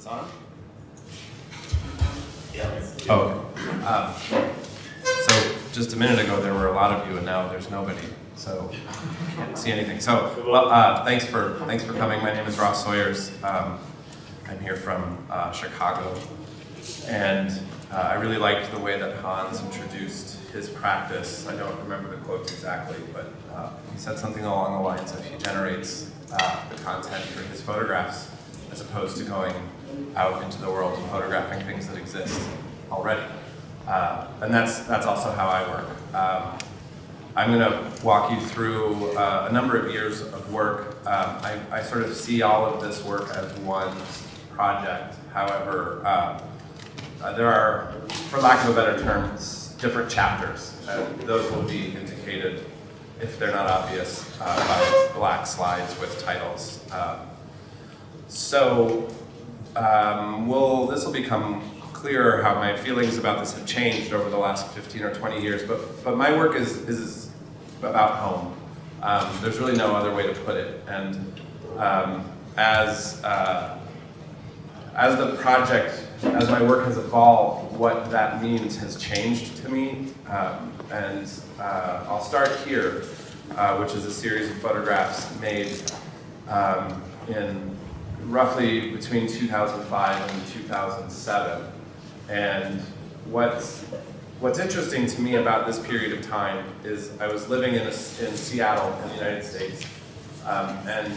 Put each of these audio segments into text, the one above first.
this on? Yeah. Oh, okay. So just a minute ago there were a lot of you, and now there's nobody, so I can't see anything. So, well, thanks for coming. My name is Ross Sawyers. I'm here from Chicago, and I really liked the way that Hans introduced his practice. I don't remember the quote exactly, but he said something along the lines of he generates the content for his photographs as opposed to going out into the world and photographing things that exist already. And that's also how I work. I'm going to walk you through a number of years of work. I sort of see all of this work as one project. However, there are, for lack of a better term, different chapters, and those will be indicated, if they're not obvious, by black slides with titles. This will become clearer how my feelings about this have changed over the last 15 or 20 years, but my work is about home. There's really no other way to put it, and as the project, as my work has evolved, what that means has changed to me, and I'll start here, which is a series of photographs made in roughly between 2005 and 2007. And what's interesting to me about this period of time is I was living in Seattle in the United States, and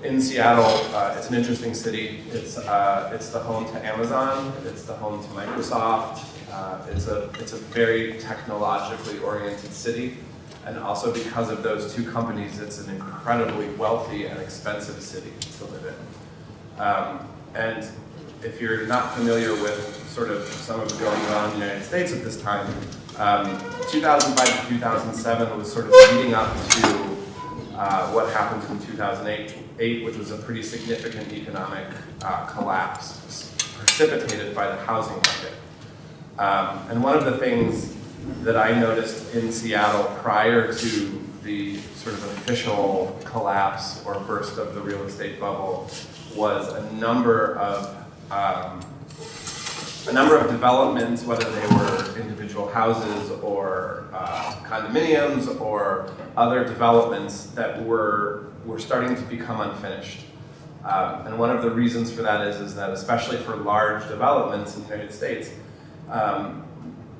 in Seattle, it's an interesting city. It's the home to Amazon. It's the home to Microsoft. It's a very technologically oriented city, and also because of those two companies, it's an incredibly wealthy and expensive city to live in. And if you're not familiar with sort of some of what's going on in the United States at this time, 2005 to 2007 was sort of leading up to what happened in 2008, which was a pretty significant economic collapse precipitated by the housing market. And one of the things that I noticed in Seattle prior to the sort of official collapse or burst of the real estate bubble was a number of developments, whether they were individual houses or condominiums or other developments that were starting to become unfinished. And one of the reasons for that is that especially for large developments in the United States,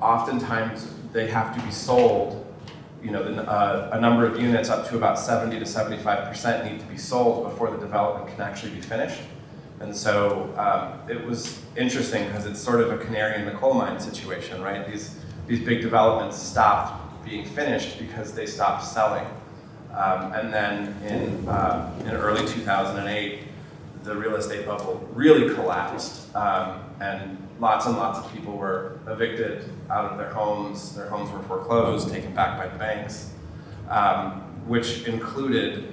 oftentimes they have to be sold. You know, a number of units up to about 70 to 75% need to be sold before the development can actually be finished. And so it was interesting because it's sort of a canary in the coal mine situation, right? These big developments stopped being finished because they stopped selling. And then in early 2008, the real estate bubble really collapsed, and lots of people were evicted out of their homes. Their homes were foreclosed, taken back by the banks, which included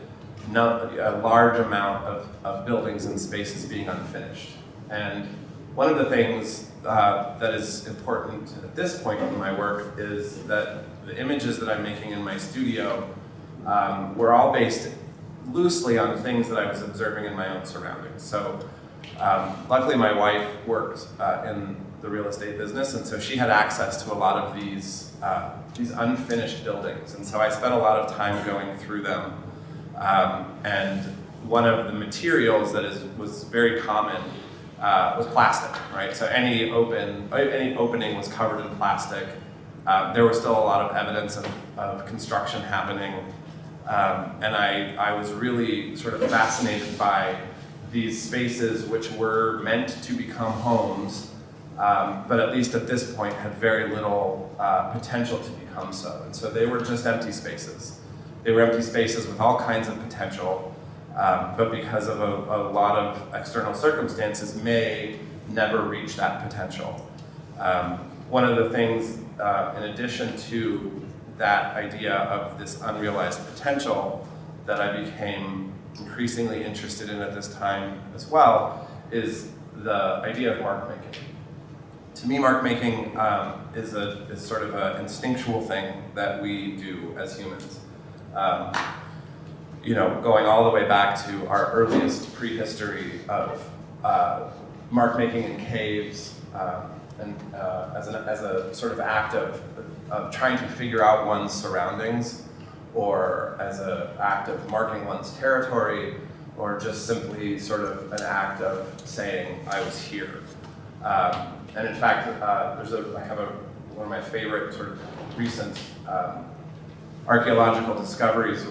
a large amount of buildings and spaces being unfinished. And one of the things that is important at this point in my work is that the images that I'm making in my studio were all based loosely on things that I was observing in my own surroundings. So luckily my wife worked in the real estate business, and so she had access to a lot of these unfinished buildings. And so I spent a lot of time going through them. And one of the materials that was very common was plastic, right? So any opening was covered in plastic. There was still a lot of evidence of construction happening. And I was really sort of fascinated by these spaces which were meant to become homes, but at least at this point had very little potential to become so. And so they were just empty spaces. They were empty spaces with all kinds of potential, but because of a lot of external circumstances may never reach that potential. One of the things, in addition to that idea of this unrealized potential that I became increasingly interested in at this time as well, is the idea of mark making. To me, mark making is sort of an instinctual thing that we do as humans. Going all the way back to our earliest prehistory of mark making in caves, and as a sort of act of trying to figure out one's surroundings, or as an act of marking one's territory, or just simply sort of an act of saying, I was here. And in fact, I have one of my favorite sort of recent archaeological discoveries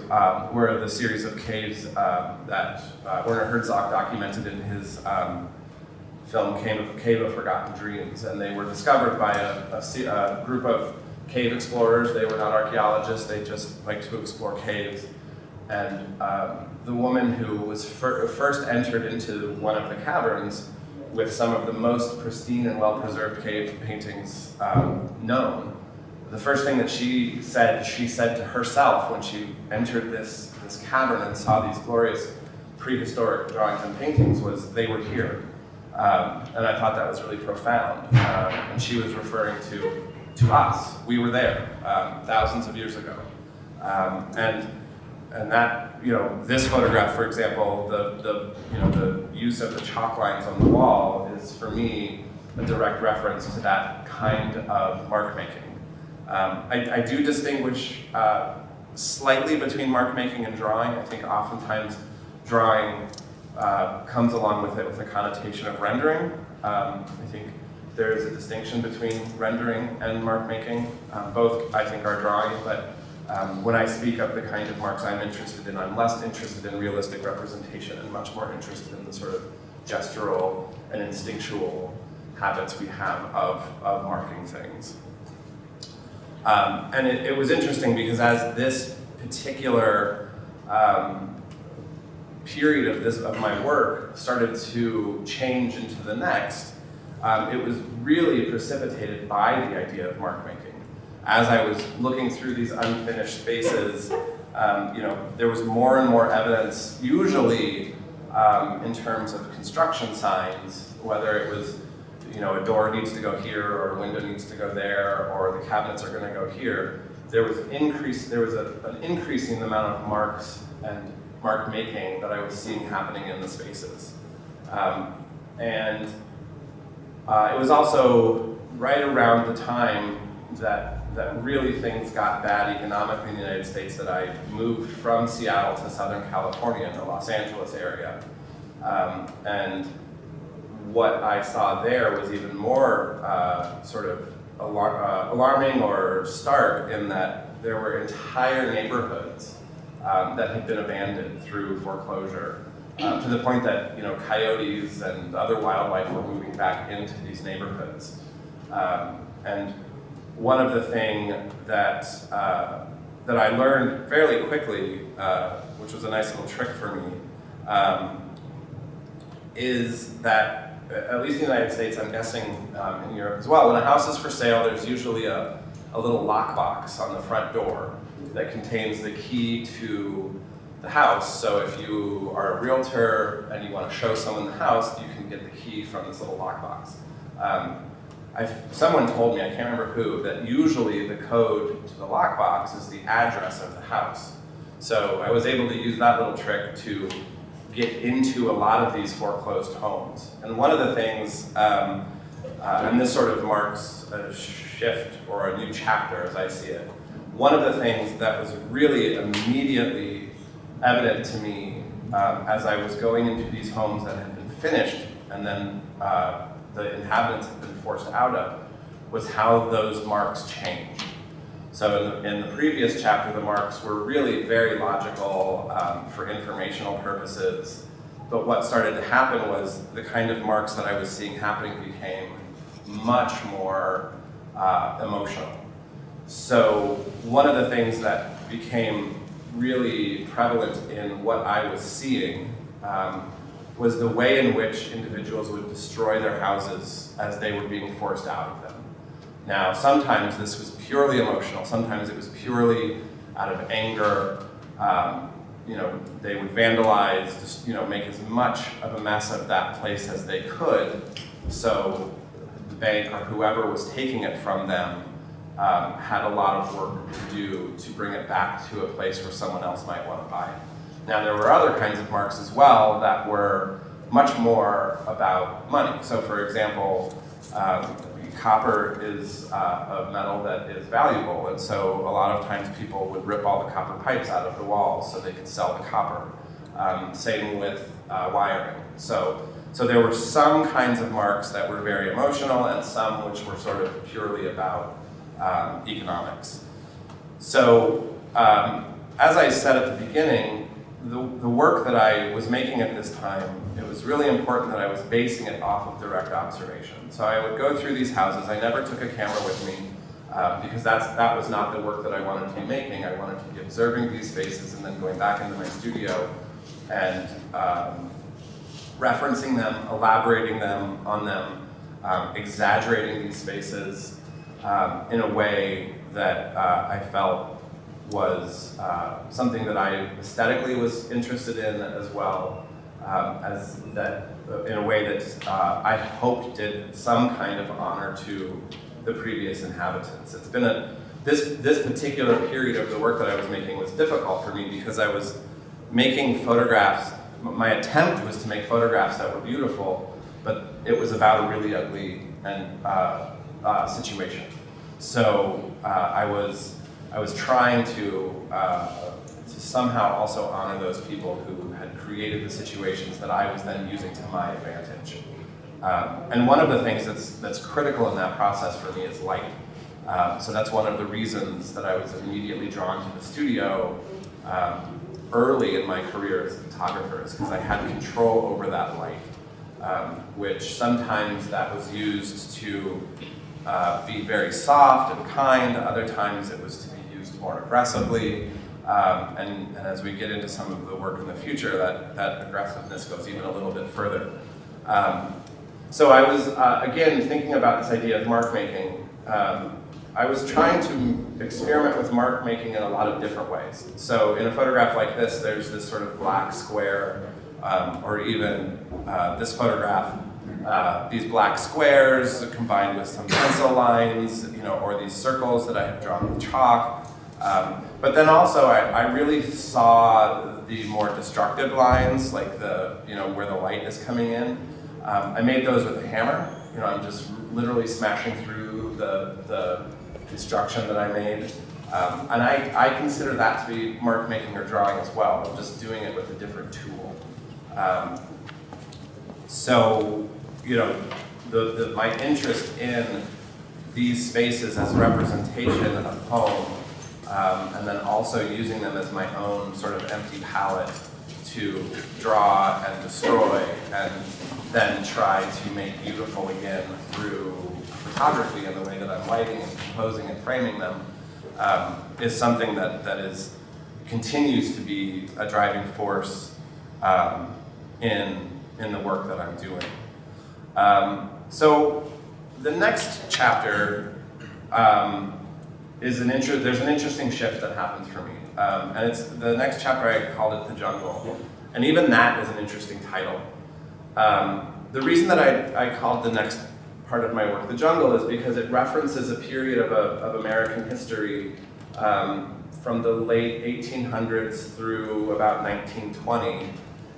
were the series of caves that Werner Herzog documented in his film Cave of Forgotten Dreams. And they were discovered by a group of cave explorers. They were not archaeologists, they just liked to explore caves. And the woman who was first entered into one of the caverns with some of the most pristine and well-preserved cave paintings known, the first thing that she said to herself when she entered this cavern and saw these glorious prehistoric drawings and paintings was, they were here. And I thought that was really profound. And she was referring to us. We were there thousands of years ago. And that, this photograph, for example, the use of the chalk lines on the wall is, for me, a direct reference to that kind of mark making. I do distinguish slightly between mark making and drawing. I think oftentimes drawing comes along with it with a connotation of rendering. I think there is a distinction between rendering and mark making. Both, I think, are drawing, but when I speak of the kind of marks I'm interested in, I'm less interested in realistic representation and much more interested in the sort of gestural and instinctual habits we have of marking things. And it was interesting because as this particular period of my work started to change into the next, it was really precipitated by the idea of mark making. As I was looking through these unfinished spaces, there was more and more evidence, usually in terms of construction signs, whether it was, a door needs to go here, or a window needs to go there, or the cabinets are going to go here. There was an increasing amount of marks and mark making that I was seeing happening in the spaces. And it was also right around the time that really things got bad economically in the United States that I moved from Seattle to Southern California in the Los Angeles area. And what I saw there was even more sort of alarming or stark, in that there were entire neighborhoods that had been abandoned through foreclosure, to the point that coyotes and other wildlife were moving back into these neighborhoods. And one of the things that I learned fairly quickly, which was a nice little trick for me, is that, at least in the United States, I'm guessing in Europe as well, when a house is for sale, there's usually a little lockbox on the front door that contains the key to the house. So if you are a realtor and you want to show someone the house, you can get the key from this little lockbox. Someone told me, I can't remember who, that usually the code to the lockbox is the address of the house. So I was able to use that little trick to get into a lot of these foreclosed homes. And one of the things, and this sort of marks a shift or a new chapter as I see it, one of the things that was really immediately evident to me as I was going into these homes that had been finished and then the inhabitants had been forced out of, was how those marks changed. So in the previous chapter, the marks were really very logical for informational purposes, but what started to happen was the kind of marks that I was seeing happening became much more emotional. So one of the things that became really prevalent in what I was seeing was the way in which individuals would destroy their houses as they were being forced out of them. Now, sometimes this was purely emotional. Sometimes it was purely out of anger. They would vandalize, just make as much of a mess of that place as they could, so the bank or whoever was taking it from them had a lot of work to do to bring it back to a place where someone else might want to buy it. Now, there were other kinds of marks as well that were much more about money. So for example, copper is a metal that is valuable, and so a lot of times people would rip all the copper pipes out of the walls so they could sell the copper. Same with wiring. So there were some kinds of marks that were very emotional and some which were sort of purely about economics. So as I said at the beginning, the work that I was making at this time, it was really important that I was basing it off of direct observation. So I would go through these houses. I never took a camera with me because that was not the work that I wanted to be making. I wanted to be observing these spaces and then going back into my studio and referencing them, elaborating on them, exaggerating these spaces in a way that I felt was something that I aesthetically was interested in as well, as that in a way that I hoped did some kind of honor to the previous inhabitants. It's been this particular period of the work that I was making was difficult for me because I was making photographs. My attempt was to make photographs that were beautiful, but it was about a really ugly situation. So I was trying to somehow also honor those people who had created the situations that I was then using to my advantage. And one of the things that's critical in that process for me is light. So that's one of the reasons that I was immediately drawn to the studio early in my career as a photographer, is because I had control over that light, which sometimes that was used to be very soft and kind, other times it was to be used more aggressively, and as we get into some of the work in the future, that aggressiveness goes even a little bit further. So I was, again, thinking about this idea of mark making. I was trying to experiment with mark making in a lot of different ways. So in a photograph like this, there's this sort of black square, or even this photograph, these black squares combined with some pencil lines, or these circles that I had drawn with chalk. But then also I really saw the more destructive lines, like where the light is coming in. I made those with a hammer. I'm just literally smashing through the construction that I made. And I consider that to be mark making or drawing as well. I'm just doing it with a different tool. So, my interest in these spaces as representation of home, and then also using them as my own sort of empty palette to draw and destroy, and then try to make beautiful again through photography and the way that I'm lighting and composing and framing them, is something that continues to be a driving force in the work that I'm doing. So the next chapter there's an interesting shift that happens for me. And it's the next chapter, I called it The Jungle. And even that is an interesting title. The reason that I called the next part of my work The Jungle is because it references a period of American history from the late 1800s through about 1920,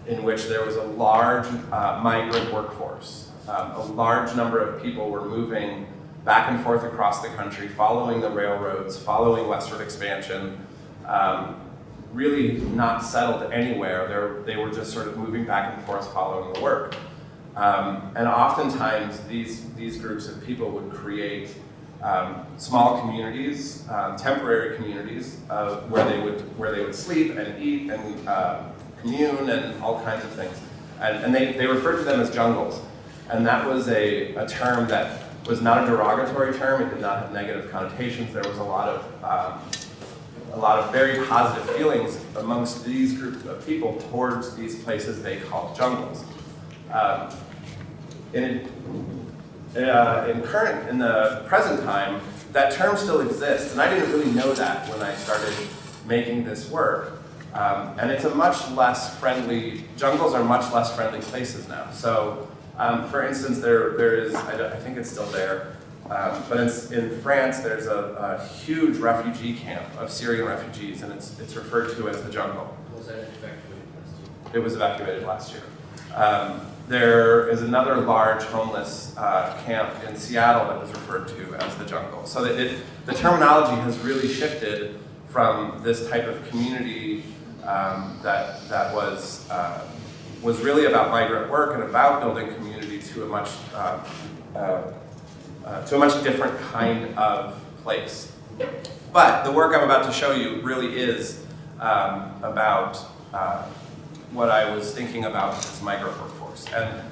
in which there was a large migrant workforce. A large number of people were moving back and forth across the country, following the railroads, following westward expansion, really not settled anywhere. They were just sort of moving back and forth following the work. And oftentimes these groups of people would create small communities, temporary communities, where they would sleep and eat and commune and all kinds of things. And they referred to them as jungles. And that was a term that was not a derogatory term. It did not have negative connotations. There was a lot of very positive feelings amongst these groups of people towards these places they called jungles. In the present time, that term still exists, and I didn't really know that when I started making this work. And it's a much less friendly, jungles are much less friendly places now. So, for instance, there is, I think it's still there, but in France there's a huge refugee camp of Syrian refugees, and it's referred to as the jungle. Was that evacuated last year? It was evacuated last year. there is another large homeless camp in Seattle that was referred to as the jungle. So that the terminology has really shifted from this type of community that was really about migrant work and about building community to a much different kind of place. But the work I'm about to show you really is about what I was thinking about this migrant workforce. And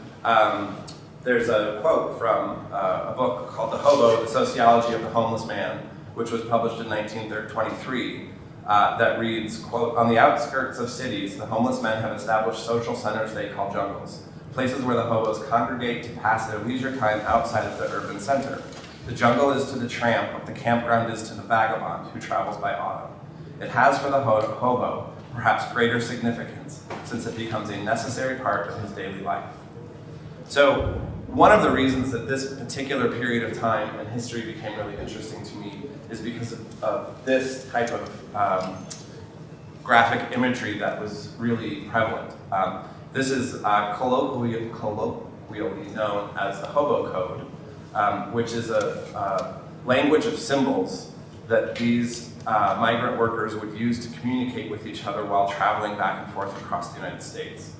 there's a quote from a book called The Hobo, The Sociology of the Homeless Man, which was published in 1923, that reads, quote, "On the outskirts of cities, the homeless men have established social centers they call jungles, places where the hobos congregate to pass their leisure time outside of the urban center. The jungle is to the tramp what the campground is to the vagabond who travels by auto. It has for the hobo perhaps greater significance, since it becomes a necessary part of his daily life." So one of the reasons that this particular period of time and history became really interesting to me is because of this type of graphic imagery that was really prevalent. This is colloquially known as the Hobo Code, which is a language of symbols that these migrant workers would use to communicate with each other while traveling back and forth across the United States.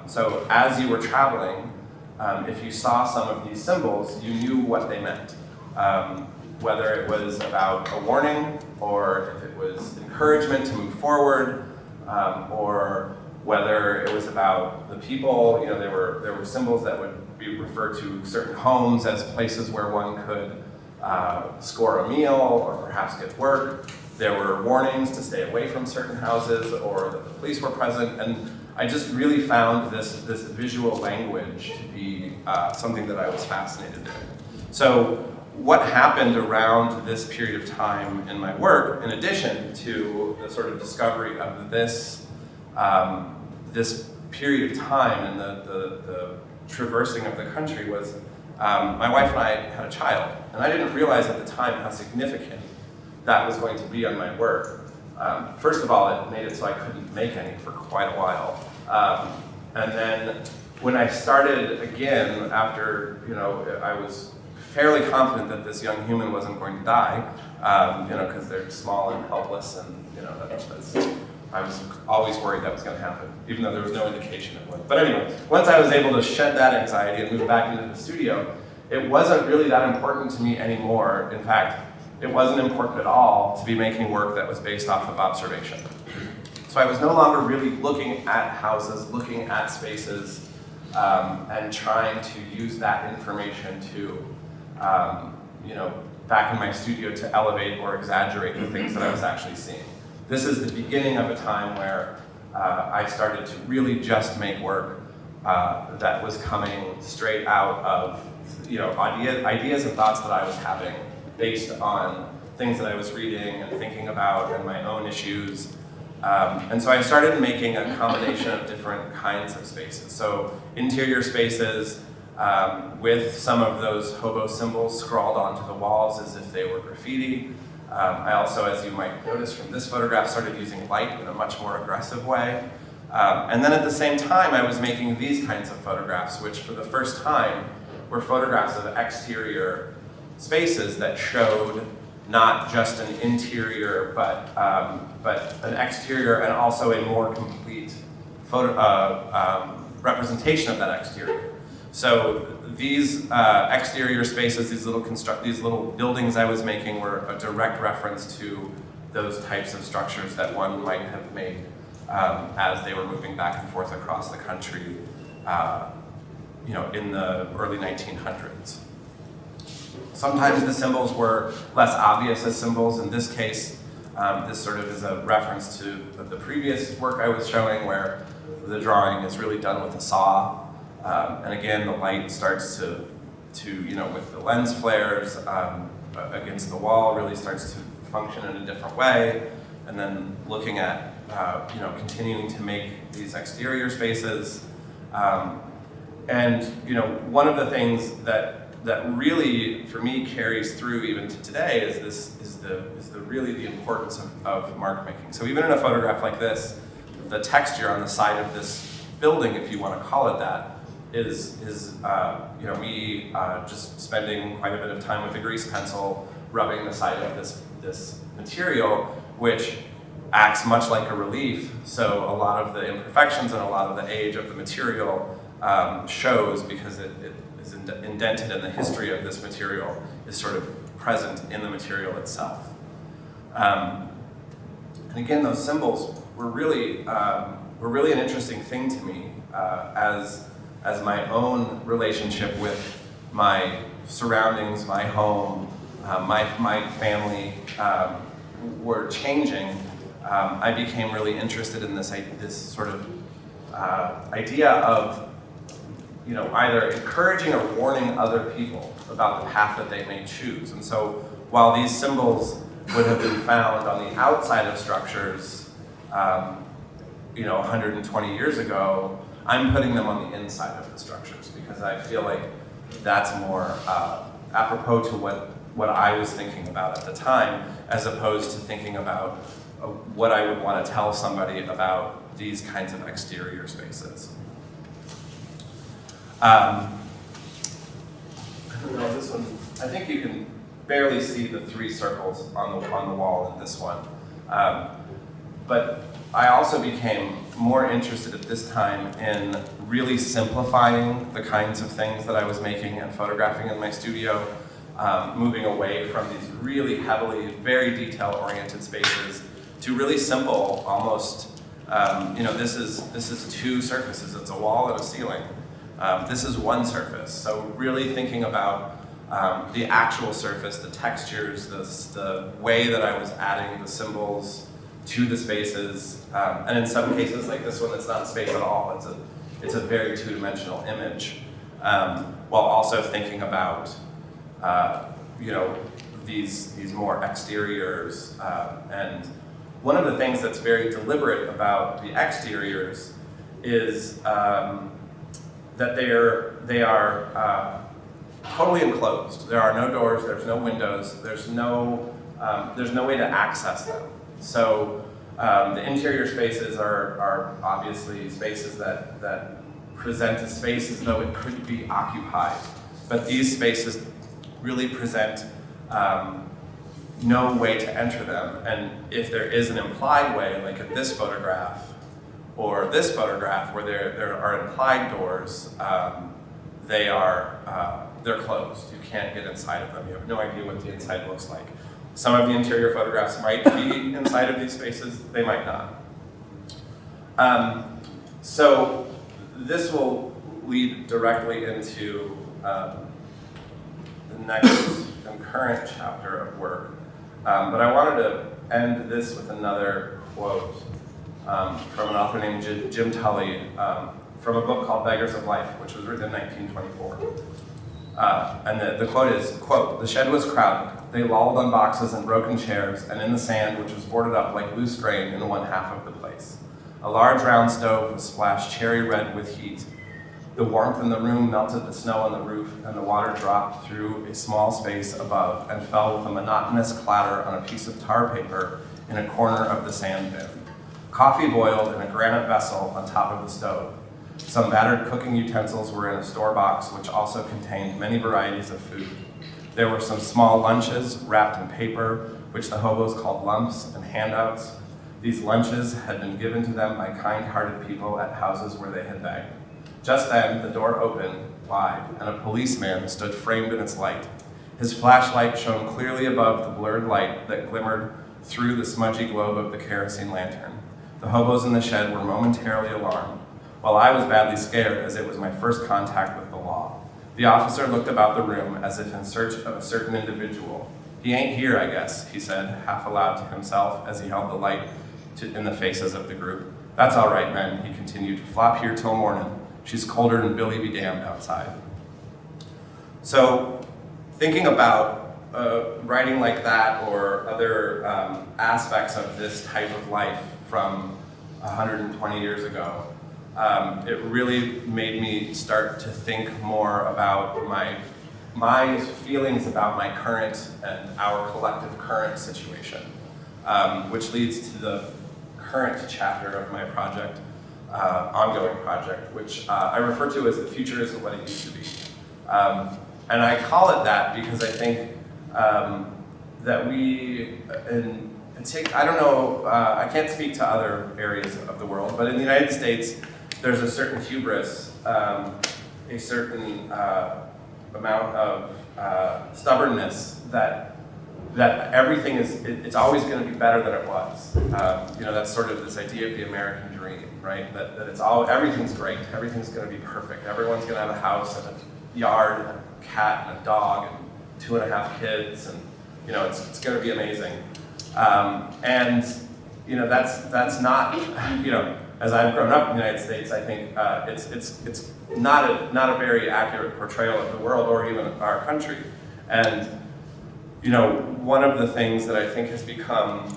So as you were traveling, if you saw some of these symbols, you knew what they meant. Whether it was about a warning, or if it was encouragement to move forward, or whether it was about the people. You know, there were symbols that would be referred to certain homes as places where one could score a meal or perhaps get work. There were warnings to stay away from certain houses, or that the police were present, and I just really found this visual language to be something that I was fascinated in. So what happened around this period of time in my work, in addition to the sort of discovery of this period of time and the traversing of the country, was my wife and I had a child, and I didn't realize at the time how significant that was going to be on my work. First of all, it made it so I couldn't make any for quite a while. And then when I started again, after, I was fairly confident that this young human wasn't going to die, because they're small and helpless, and I was always worried that was going to happen, even though there was no indication it would. But anyway, once I was able to shed that anxiety and move back into the studio, it wasn't really that important to me anymore. In fact, it wasn't important at all to be making work that was based off of observation. So I was no longer really looking at houses, looking at spaces, and trying to use that information to, back in my studio, to elevate or exaggerate the things that I was actually seeing. This is the beginning of a time where I started to really just make work that was coming straight out of, ideas and thoughts that I was having based on things that I was reading and thinking about and my own issues. And so I started making a combination of different kinds of spaces. So interior spaces with some of those hobo symbols scrawled onto the walls as if they were graffiti. I also, as you might notice from this photograph, started using light in a much more aggressive way. And then at the same time, I was making these kinds of photographs, which for the first time were photographs of exterior spaces that showed not just an interior, but an exterior and also a more complete representation of that exterior. So these exterior spaces, these little buildings I was making, were a direct reference to those types of structures that one might have made as they were moving back and forth across the country, in the early 1900s. Sometimes the symbols were less obvious as symbols. In this case, this sort of is a reference to the previous work I was showing, where the drawing is really done with a saw. And again, the light starts to with the lens flares against the wall, really starts to function in a different way. And then looking at, continuing to make these exterior spaces. And one of the things that really, for me, carries through even to today is really the importance of mark making. So even in a photograph like this, the texture on the side of this building, if you want to call it that, you know, me just spending quite a bit of time with a grease pencil, rubbing the side of this material, which acts much like a relief. So a lot of the imperfections and a lot of the age of the material shows, because it is indented, in the history of this material is sort of present in the material itself. And again, those symbols were really an interesting thing to me as my own relationship with my surroundings, my home, my family were changing. I became really interested in this sort of idea of, you know, either encouraging or warning other people about the path that they may choose. And so while these symbols would have been found on the outside of structures, you know, 120 years ago, I'm putting them on the inside of the structures because I feel like that's more apropos to what I was thinking about at the time, as opposed to thinking about what I would want to tell somebody about these kinds of exterior spaces. I don't know, this one, I think you can barely see the 3 circles on the wall in this one. But I also became more interested at this time in really simplifying the kinds of things that I was making and photographing in my studio, moving away from these really heavily, very detail-oriented spaces to really simple, almost, you know, this is 2 surfaces. It's a wall and a ceiling. This is 1 surface. So really thinking about the actual surface, the textures, the way that I was adding the symbols to the spaces, and in some cases, like this one, it's not space at all. It's a very 2-dimensional image, while also thinking about, you know, these more exteriors. And one of the things that's very deliberate about the exteriors is that they are totally enclosed. There are no doors. There's no windows. There's no way to access them. So the interior spaces are obviously spaces that present a space as though it could be occupied. But these spaces really present no way to enter them. And if there is an implied way, like at this photograph, or this photograph where there are implied doors, they're closed. You can't get inside of them. You have no idea what the inside looks like. Some of the interior photographs might be inside of these spaces, they might not. So this will lead directly into the next and current chapter of work. But I wanted to end this with another quote from an author named Jim Tully, from a book called Beggars of Life, which was written in 1924. And the quote is, quote, "The shed was crowded. They lolled on boxes and broken chairs and in the sand, which was boarded up like loose grain in 1/2 of the place. A large round stove was splashed cherry red with heat. The warmth in the room melted the snow on the roof, and the water dropped through a small space above and fell with a monotonous clatter on a piece of tar paper in a corner of the sand bin. Coffee boiled in a granite vessel on top of the stove. Some battered cooking utensils were in a store box, which also contained many varieties of food. There were some small lunches wrapped in paper, which the hobos called lumps and handouts. These lunches had been given to them by kind-hearted people at houses where they had begged. Just then, the door opened wide, and a policeman stood framed in its light. His flashlight shone clearly above the blurred light that glimmered through the smudgy globe of the kerosene lantern. The hobos in the shed were momentarily alarmed, while I was badly scared, as it was my first contact with the law. The officer looked about the room as if in search of a certain individual. "He ain't here, I guess," he said, half aloud to himself as he held the light in the faces of the group. "That's all right, men," he continued. "Flop here till morning. She's colder than Billy be damned outside." So, thinking about writing like that or other aspects of this type of life from 120 years ago, it really made me start to think more about my feelings about my current and our collective current situation, which leads to the current chapter of my project, ongoing project, which I refer to as the future isn't what it used to be. And I call it that because I think that we, I don't know, I can't speak to other areas of the world, but in the United States, there's a certain hubris, a certain amount of stubbornness that everything it's always going to be better than it was. That's sort of this idea of the American dream, right? That everything's great, everything's going to be perfect, everyone's going to have a house and a yard and a cat and a dog and 2.5 kids, and it's going to be amazing. That's not, as I've grown up in the United States, I think it's not a very accurate portrayal of the world or even our country. And one of the things that I think has become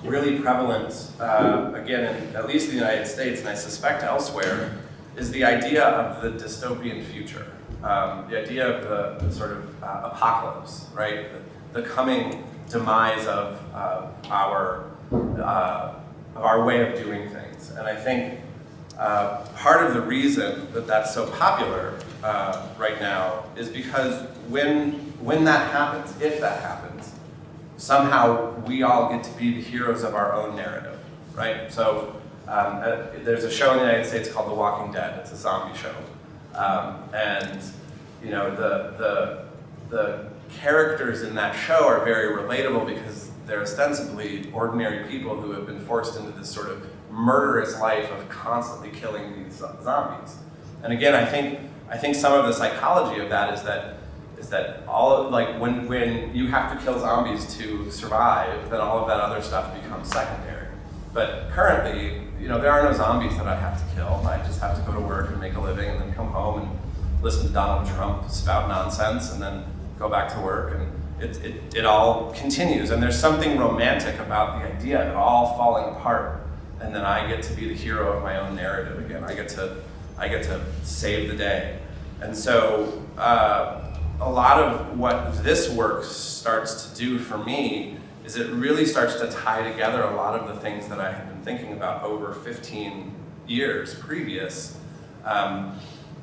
really prevalent, again, at least in the United States, and I suspect elsewhere, is the idea of the dystopian future. The idea of the sort of apocalypse, right? The coming demise of our way of doing things. And I think part of the reason that that's so popular right now is because when that happens, if that happens, somehow we all get to be the heroes of our own narrative, right? So there's a show in the United States called The Walking Dead. It's a zombie show. The characters in that show are very relatable because they're ostensibly ordinary people who have been forced into this sort of murderous life of constantly killing these zombies. And again, I think some of the psychology of that is that all when you have to kill zombies to survive, then all of that other stuff becomes secondary. But currently, there are no zombies that I have to kill. I just have to go to work and make a living and then come home and listen to Donald Trump spout nonsense and then go back to work, and it all continues. And there's something romantic about the idea of it all falling apart, and then I get to be the hero of my own narrative again. I get to save the day. And so a lot of what this work starts to do for me is it really starts to tie together a lot of the things that I have been thinking about over 15 years previous,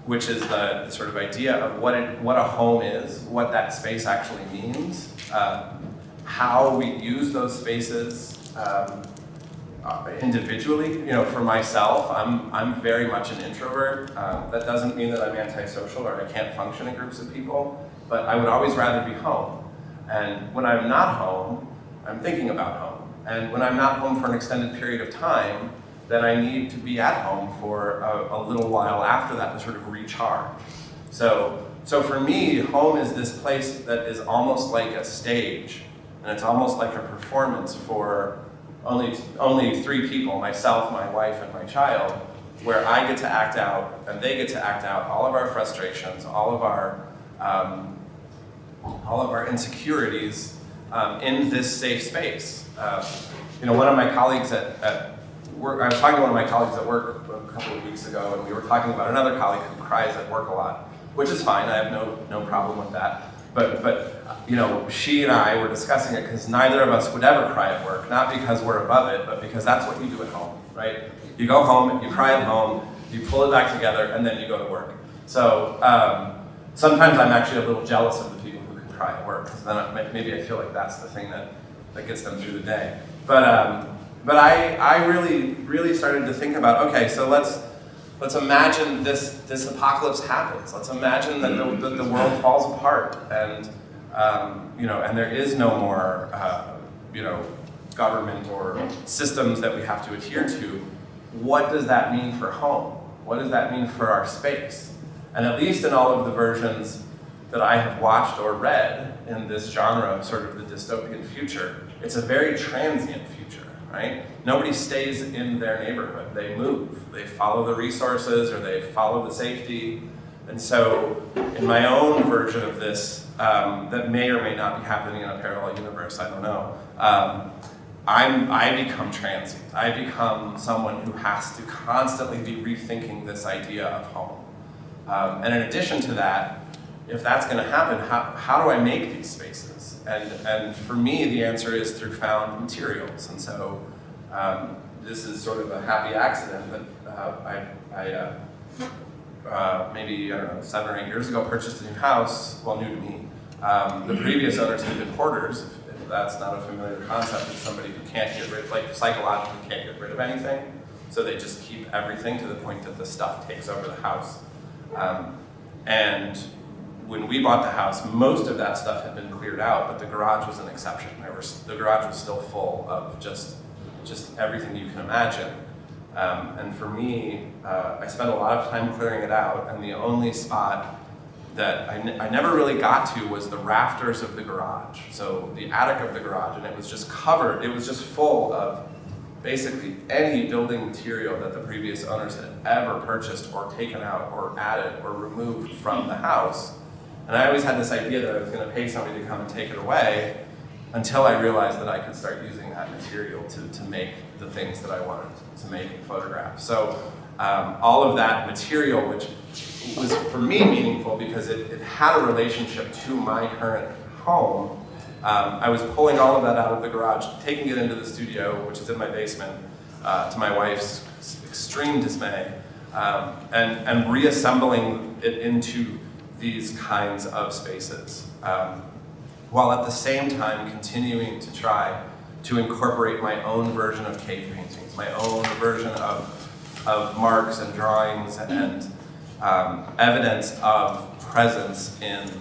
which is the sort of idea of what a home is, what that space actually means, how we use those spaces individually. For myself, I'm very much an introvert. That doesn't mean that I'm antisocial or I can't function in groups of people, but I would always rather be home. And when I'm not home, I'm thinking about home. And when I'm not home for an extended period of time, then I need to be at home for a little while after that to sort of recharge. So for me, home is this place that is almost like a stage, and it's almost like a performance for only 3 people, myself, my wife, and my child, where I get to act out, and they get to act out all of our frustrations, all of our insecurities in this safe space. One of my colleagues at work, I was talking to one of my colleagues at work a couple of weeks ago, and we were talking about another colleague who cries at work a lot, which is fine. I have no problem with that. But she and I were discussing it because neither of us would ever cry at work, not because we're above it, but because that's what you do at home, right? You go home, you cry at home, you pull it back together, and then you go to work. So sometimes I'm actually a little jealous of the people who can cry at work, because then maybe I feel like that's the thing that gets them through the day. But I really started to think about, okay, so let's imagine this apocalypse happens. Let's imagine that the world falls apart, and and there is no more government or systems that we have to adhere to. What does that mean for home? What does that mean for our space? And at least in all of the versions that I have watched or read in this genre of sort of the dystopian future, it's a very transient future, right? Nobody stays in their neighborhood. They move. They follow the resources, or they follow the safety. And so in my own version of this, that may or may not be happening in a parallel universe, I don't know, I become transient. I become someone who has to constantly be rethinking this idea of home. And in addition to that, if that's going to happen, how do I make these spaces? And for me, the answer is through found materials. And so this is sort of a happy accident, but maybe, I don't know, 7 or 8 years ago, purchased a new house, well, new to me. The previous owners had been hoarders. If that's not a familiar concept, it's somebody who can't get rid, like psychologically can't get rid of anything. So they just keep everything to the point that the stuff takes over the house. And when we bought the house, most of that stuff had been cleared out, but the garage was an exception. The garage was still full of just everything you can imagine. And for me, I spent a lot of time clearing it out, and the only spot that I never really got to was the rafters of the garage. So the attic of the garage, and it was just covered, it was just full of basically any building material that the previous owners had ever purchased or taken out or added or removed from the house. And I always had this idea that I was going to pay somebody to come and take it away, until I realized that I could start using that material to make the things that I wanted to make in photographs. So all of that material, which was for me meaningful because it had a relationship to my current home, I was pulling all of that out of the garage, taking it into the studio, which is in my basement, to my wife's extreme dismay, and reassembling it into these kinds of spaces. While at the same time continuing to try to incorporate my own version of cave paintings, my own version of marks and drawings and evidence of presence in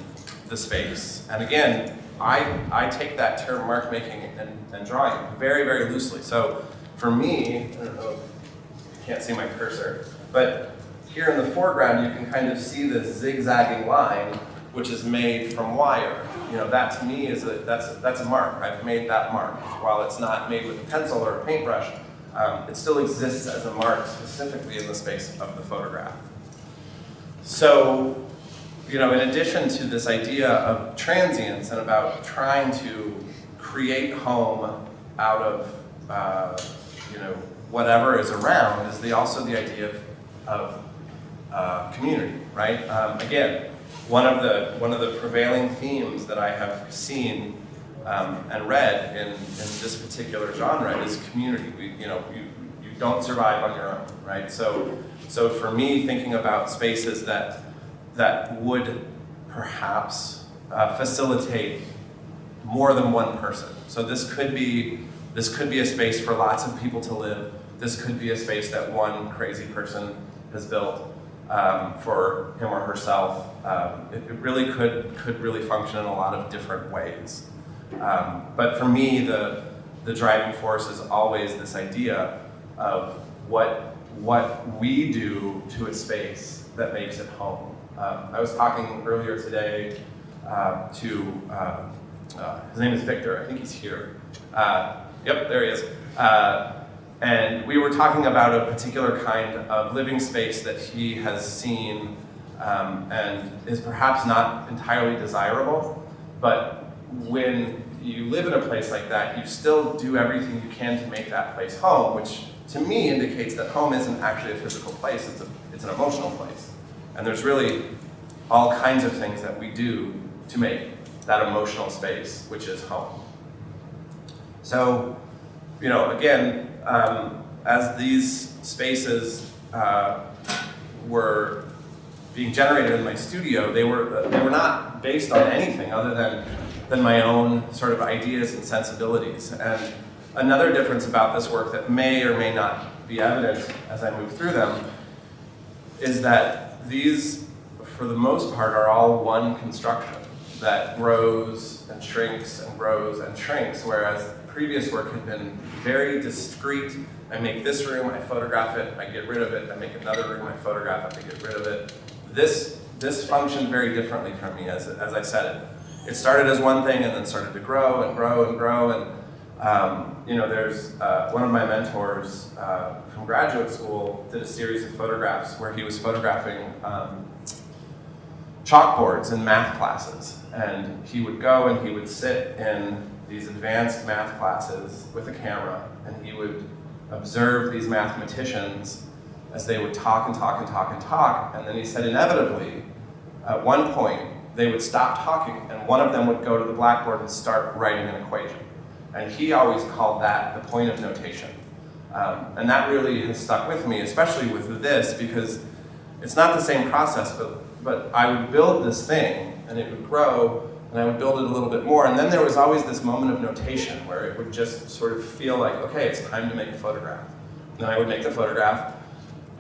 the space. And again, I take that term mark making and drawing very, very loosely. So for me, I don't know if you can't see my cursor, but here in the foreground you can kind of see this zigzagging line which is made from wire. You know, that to me is that's a mark. I've made that mark. While it's not made with a pencil or a paintbrush, it still exists as a mark specifically in the space of the photograph. So, you know, in addition to this idea of transience and about trying to create home out of, you know, whatever is around, is also the idea of community, right? Again, one of the prevailing themes that I have seen and read in this particular genre is community. You don't survive on your own, right? So for me, thinking about spaces that would perhaps facilitate more than one person. So this could be a space for lots of people to live. This could be a space that one crazy person has built for him or herself. It really could really function in a lot of different ways. But for me, the driving force is always this idea of what we do to a space that makes it home. I was talking earlier today to, his name is Victor, I think he's here. Yep, there he is. And we were talking about a particular kind of living space that he has seen and is perhaps not entirely desirable, but when you live in a place like that, you still do everything you can to make that place home, which to me indicates that home isn't actually a physical place, it's an emotional place. And there's really all kinds of things that we do to make that emotional space, which is home. So, you know, again, as these spaces were being generated in my studio, they were not based on anything other than my own sort of ideas and sensibilities. And another difference about this work that may or may not be evident as I move through them is that these, for the most part, are all one construction that grows and shrinks and grows and shrinks, whereas previous work had been very discrete. I make this room, I photograph it, I get rid of it, I make another room, I photograph it, I get rid of it. This functioned very differently for me, as I said. It started as one thing and then started to grow and grow and grow. And you know, there's one of my mentors from graduate school did a series of photographs where he was photographing chalkboards in math classes. And he would go and he would sit in these advanced math classes with a camera, and he would observe these mathematicians as they would talk and talk and talk and talk. And then he said inevitably, at one point, they would stop talking and one of them would go to the blackboard and start writing an equation. And he always called that the point of notation. And that really has stuck with me, especially with this, because it's not the same process, but I would build this thing, and it would grow, and I would build it a little bit more, and then there was always this moment of notation where it would just sort of feel like, okay, it's time to make a photograph. And then I would make the photograph,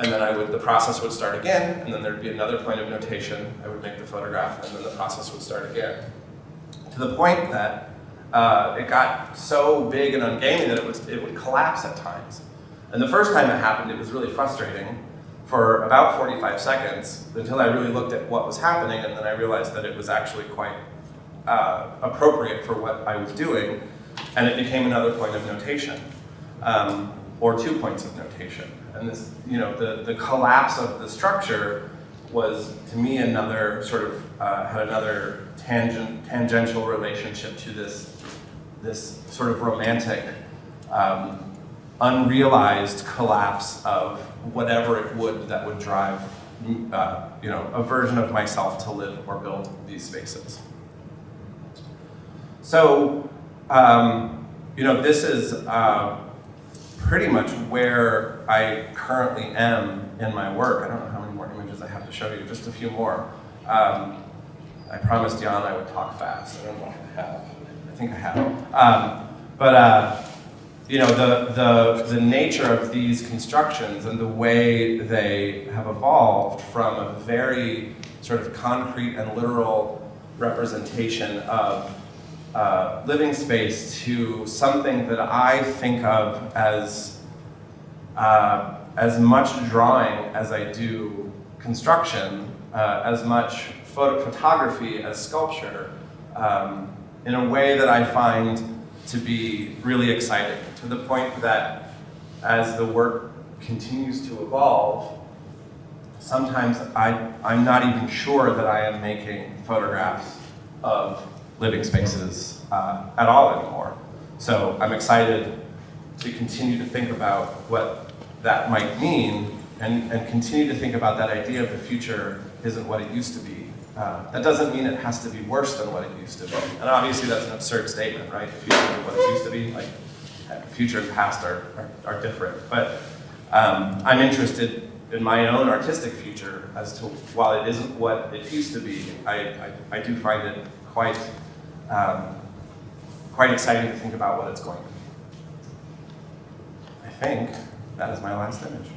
and then the process would start again, and then there'd be another point of notation. I would make the photograph, and then the process would start again. To the point that it got so big and ungainly that it would collapse at times. And the first time it happened, it was really frustrating for about 45 seconds until I really looked at what was happening, and then I realized that it was actually quite appropriate for what I was doing, and it became another point of notation, or 2 points of notation. And this, the collapse of the structure was, to me, another sort of had another tangential relationship to this sort of romantic, unrealized collapse of whatever it would that would drive, a version of myself to live or build these spaces. So, this is pretty much where I currently am in my work. I don't know how many more images I have to show you, just a few more. I promised Jan I would talk fast. I don't know if I have. I think I have. The nature of these constructions and the way they have evolved from a very sort of concrete and literal representation of living space to something that I think of as much drawing as I do construction, as much photography as sculpture, in a way that I find to be really exciting, to the point that as the work continues to evolve, sometimes I'm not even sure that I am making photographs of living spaces at all anymore. So I'm excited to continue to think about what that might mean, and continue to think about that idea of the future isn't what it used to be. That doesn't mean it has to be worse than what it used to be. And obviously that's an absurd statement, right? The future is what it used to be. Like, future and past are different. But I'm interested in my own artistic future as to, while it isn't what it used to be, I do find it quite exciting to think about what it's going to be. I think that is my last image.